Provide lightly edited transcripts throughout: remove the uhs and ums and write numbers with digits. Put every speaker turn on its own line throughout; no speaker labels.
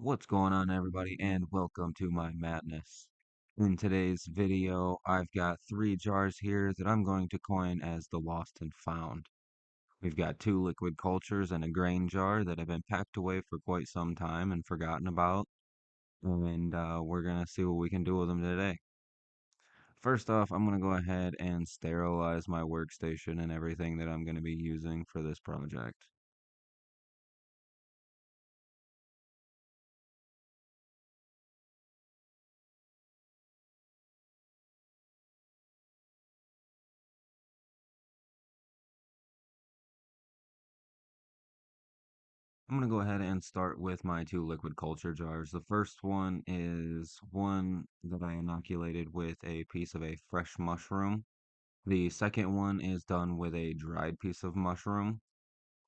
What's going on, everybody, and welcome to my madness. In today's video, I've got three jars here that I'm going to coin as the lost and found. We've got two liquid cultures and a grain jar that have been packed away for quite some time and forgotten about, and we're going to see what we can do with them today. First off, I'm going to go ahead and sterilize my workstation and everything that I'm going to be using for this project. I'm going to go ahead and start with my two liquid culture jars. The first one is one that I inoculated with a piece of a fresh mushroom. The second one is done with a dried piece of mushroom.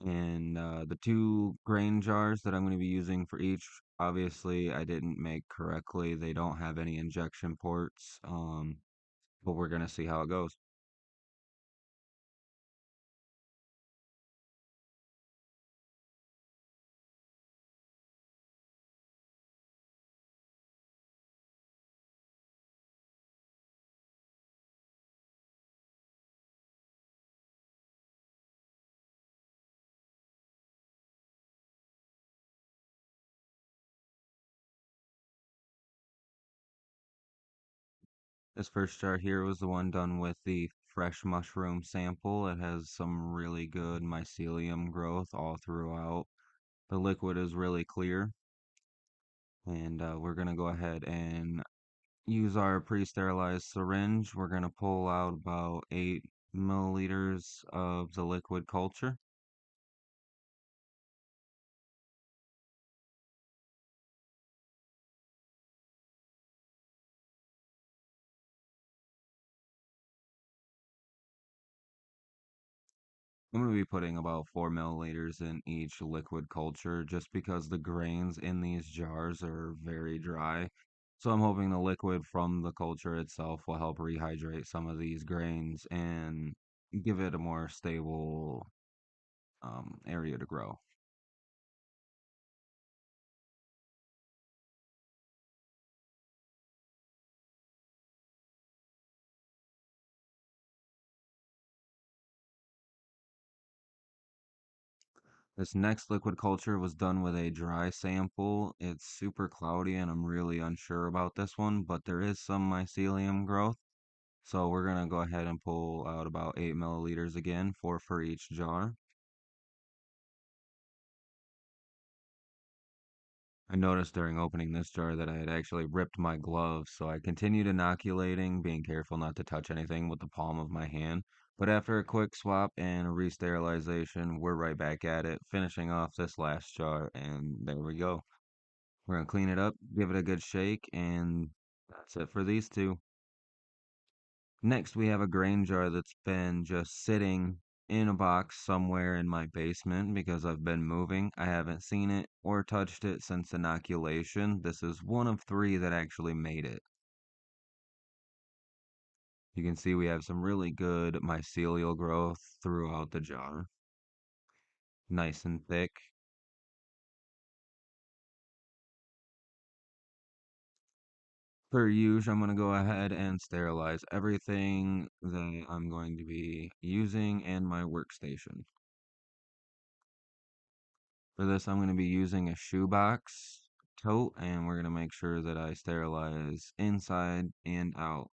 And the two grain jars that I'm going to be using for each, obviously, I didn't make correctly. They don't have any injection ports, but we're going to see how it goes. This first jar here was the one done with the fresh mushroom sample. It has some really good mycelium growth all throughout. The liquid is really clear, and we're going to go ahead and use our pre-sterilized syringe. We're going to pull out about 8 milliliters of the liquid culture. I'm going to be putting about 4 milliliters in each liquid culture just because the grains in these jars are very dry. So I'm hoping the liquid from the culture itself will help rehydrate some of these grains and give it a more stable area to grow. This next liquid culture was done with a dry sample. It's super cloudy and I'm really unsure about this one, but there is some mycelium growth. So we're going to go ahead and pull out about 8 milliliters again, 4 for each jar. I noticed during opening this jar that I had actually ripped my gloves, so I continued inoculating, being careful not to touch anything with the palm of my hand. But after a quick swap and a re-sterilization, we're right back at it, finishing off this last jar, and there we go. We're gonna clean it up, give it a good shake, and that's it for these two. Next, we have a grain jar that's been just sitting in a box somewhere in my basement because I've been moving. I haven't seen it or touched it since inoculation. This is one of three that actually made it. You can see we have some really good mycelial growth throughout the jar. Nice and thick. Per usual, I'm going to go ahead and sterilize everything that I'm going to be using in my workstation. For this, I'm going to be using a shoebox tote, and we're going to make sure that I sterilize inside and out.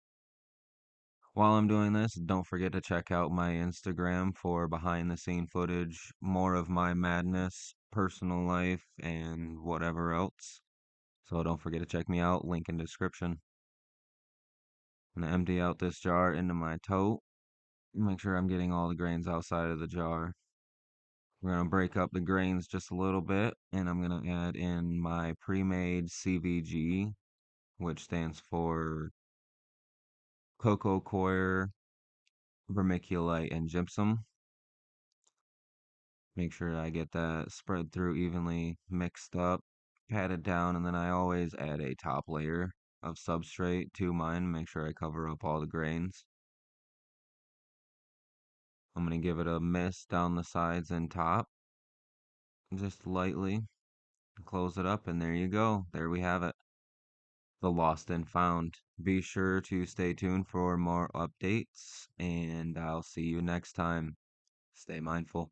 While I'm doing this, don't forget to check out my Instagram for behind the scene footage, more of my madness, personal life, and whatever else. So don't forget to check me out, link in description. I'm going to empty out this jar into my tote. Make sure I'm getting all the grains outside of the jar. We're going to break up the grains just a little bit, and I'm going to add in my pre-made CVG, which stands for cocoa coir, vermiculite, and gypsum. Make sure I get that spread through evenly mixed up, patted down, and then I always add a top layer of substrate to mine, make sure I cover up all the grains. I'm going to give it a mist down the sides and top, just lightly. Close it up, and there you go. There we have it. The Lost and Found. Be sure to stay tuned for more updates, and I'll see you next time. Stay mindful.